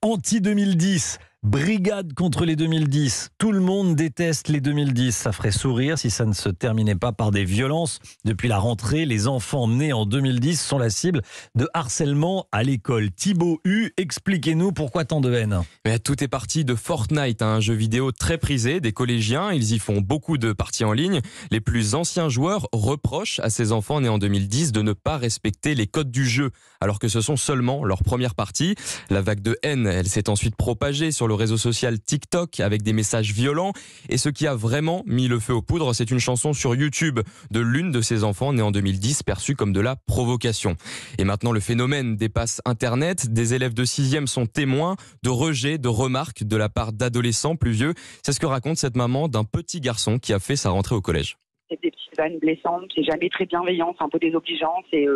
Anti-2010, brigade contre les 2010. Tout le monde déteste les 2010. Ça ferait sourire si ça ne se terminait pas par des violences. Depuis la rentrée, les enfants nés en 2010 sont la cible de harcèlement à l'école. Thibaut Hu, expliquez-nous pourquoi tant de haine. Mais tout est parti de Fortnite, un jeu vidéo très prisé des collégiens. Ils y font beaucoup de parties en ligne. Les plus anciens joueurs reprochent à ces enfants nés en 2010 de ne pas respecter les codes du jeu, alors que ce sont seulement leurs premières parties. La vague de haine, elle s'est ensuite propagée sur le réseau social TikTok avec des messages violents. Et ce qui a vraiment mis le feu aux poudres, c'est une chanson sur YouTube de l'une de ces enfants nés en 2010, perçue comme de la provocation. Et maintenant, le phénomène dépasse Internet. Des élèves de 6e sont témoins de rejets, de remarques de la part d'adolescents plus vieux. C'est ce que raconte cette maman d'un petit garçon qui a fait sa rentrée au collège. C'est des petites vannes blessantes, c'est jamais très bienveillant, c'est un peu désobligeant, c'est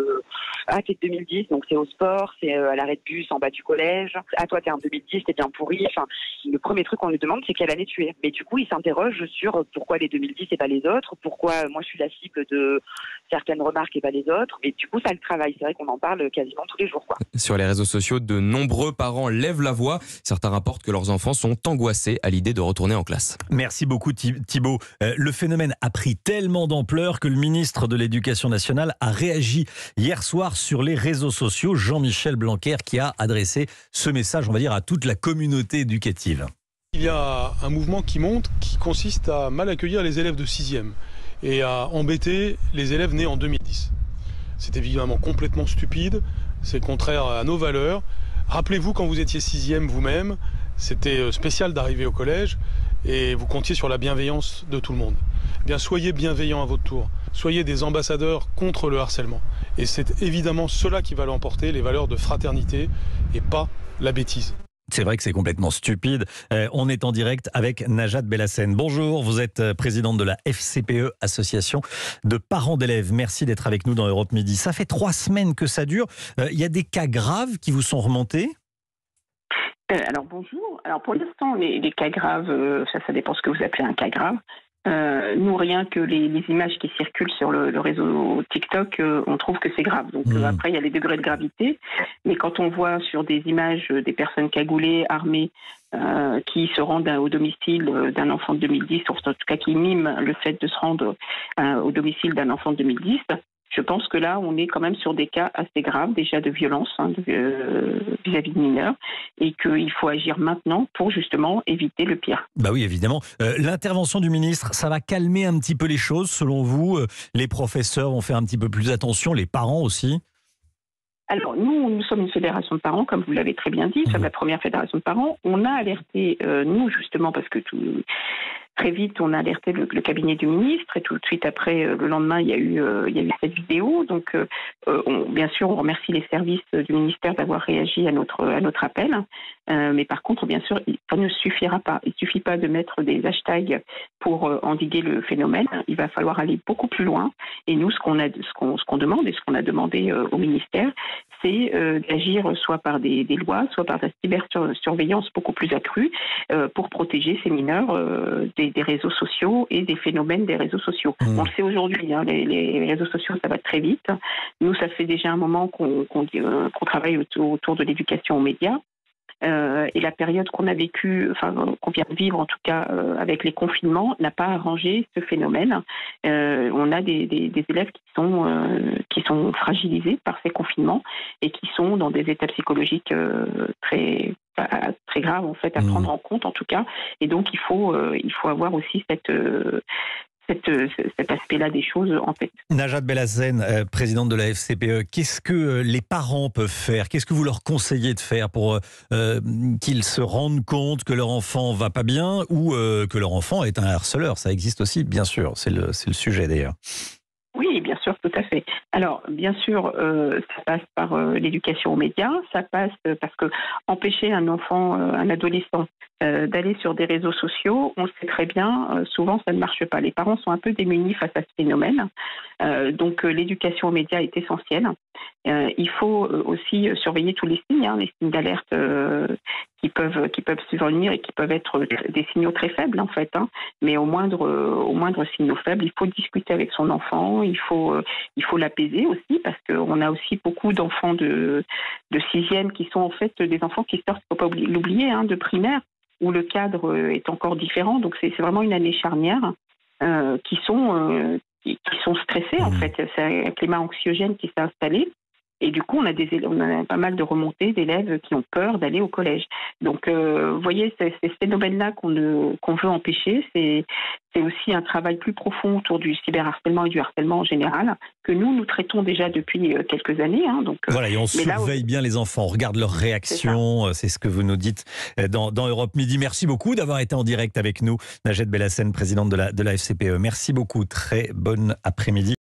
t'es de 2010, donc c'est au sport, c'est à l'arrêt de bus en bas du collège, toi t'es en 2010, t'es bien pourri, enfin, le premier truc qu'on lui demande c'est quelle année tu es. Mais du coup il s'interroge sur pourquoi les 2010 et pas les autres, pourquoi moi je suis la cible de certaines remarques et pas les autres, mais du coup ça le travaille, c'est vrai qu'on en parle quasiment tous les jours, quoi. Sur les réseaux sociaux, de nombreux parents lèvent la voix. Certains rapportent que leurs enfants sont angoissés à l'idée de retourner en classe. Merci beaucoup Thibaut. Le phénomène a pris tellement d'ampleur que le ministre de l'Éducation nationale a réagi hier soir sur les réseaux sociaux. Jean-Michel Blanquer qui a adressé ce message, on va dire, à toute la communauté éducative. Il y a un mouvement qui monte qui consiste à mal accueillir les élèves de 6e et à embêter les élèves nés en 2010. C'est évidemment complètement stupide, c'est contraire à nos valeurs. Rappelez-vous quand vous étiez 6e vous-même, c'était spécial d'arriver au collège et vous comptiez sur la bienveillance de tout le monde. Eh bien, soyez bienveillants à votre tour, soyez des ambassadeurs contre le harcèlement. Et c'est évidemment cela qui va l'emporter, les valeurs de fraternité et pas la bêtise. C'est vrai que c'est complètement stupide. On est en direct avec Najat Bellassène. Bonjour, vous êtes présidente de la FCPE, Association de parents d'élèves. Merci d'être avec nous dans Europe Midi. Ça fait 3 semaines que ça dure. Il y a des cas graves qui vous sont remontés ? Alors bonjour. Alors pour l'instant, les cas graves, ça dépend ce que vous appelez un cas grave. Nous, rien que les images qui circulent sur le réseau TikTok, on trouve que c'est grave. Donc après, il y a les degrés de gravité. Mais quand on voit sur des images des personnes cagoulées, armées, qui se rendent au domicile d'un enfant de 2010, ou en tout cas qui miment le fait de se rendre au domicile d'un enfant de 2010, je pense que là, on est quand même sur des cas assez graves, déjà de violence vis-à-vis de mineurs, et qu'il faut agir maintenant pour justement éviter le pire. Bah oui, évidemment. L'intervention du ministre, ça va calmer un petit peu les choses, selon vous? Les professeurs vont faire un petit peu plus attention, les parents aussi? Alors, nous sommes une fédération de parents, comme vous l'avez très bien dit, nous sommes la première fédération de parents. On a alerté, nous, justement, parce que très vite, on a alerté le cabinet du ministre et tout de suite après, le lendemain, il y a eu cette vidéo. Donc, bien sûr, on remercie les services du ministère d'avoir réagi à notre appel. Mais par contre, bien sûr, ça ne suffira pas. Il ne suffit pas de mettre des hashtags pour endiguer le phénomène. Il va falloir aller beaucoup plus loin. Et nous, ce qu'on demande et ce qu'on a demandé au ministère, c'est d'agir soit par des lois, soit par de la cybersurveillance beaucoup plus accrue pour protéger ces mineurs des réseaux sociaux et des phénomènes des réseaux sociaux. On le sait aujourd'hui, hein, les réseaux sociaux, ça va très vite. Nous, ça fait déjà un moment qu'on travaille autour de l'éducation aux médias. Et la période qu'on a vécue, qu'on vient de vivre en tout cas avec les confinements, n'a pas arrangé ce phénomène. On a des élèves qui sont fragilisés par ces confinements et qui sont dans des états psychologiques très graves en fait à prendre en compte en tout cas. Et donc il faut avoir aussi cet aspect-là des choses en tête. Najat Bellassène, présidente de la FCPE, qu'est-ce que les parents peuvent faire? Qu'est-ce que vous leur conseillez de faire pour qu'ils se rendent compte que leur enfant va pas bien ou que leur enfant est un harceleur? Ça existe aussi, bien sûr. C'est le sujet d'ailleurs. Oui, bien sûr, tout à fait. Alors, bien sûr, ça passe par l'éducation aux médias, ça passe parce que empêcher un enfant, un adolescent, d'aller sur des réseaux sociaux, on le sait très bien, souvent ça ne marche pas. Les parents sont un peu démunis face à ce phénomène. Donc, l'éducation aux médias est essentielle. Il faut aussi surveiller tous les signes d'alerte peuvent survenir et qui peuvent être des signaux très faibles en fait. Mais au moindre signaux faible, il faut discuter avec son enfant, il faut l'apaiser aussi, parce qu'on a aussi beaucoup d'enfants de 6e qui sont en fait des enfants qui sortent, il ne faut pas l'oublier, de primaire, où le cadre est encore différent. Donc c'est vraiment une année charnière qui sont stressés en fait. C'est un climat anxiogène qui s'est installé. Et du coup, on a pas mal de remontées d'élèves qui ont peur d'aller au collège. Donc, vous voyez, c'est ce phénomène-là qu'on veut empêcher. C'est aussi un travail plus profond autour du cyberharcèlement et du harcèlement en général, que nous traitons déjà depuis quelques années. Donc, voilà, et on surveille bien les enfants, on regarde leurs réactions, c'est ce que vous nous dites dans Europe Midi. Merci beaucoup d'avoir été en direct avec nous, Najed Bellassène, présidente de la FCPE. Merci beaucoup, très bon après-midi.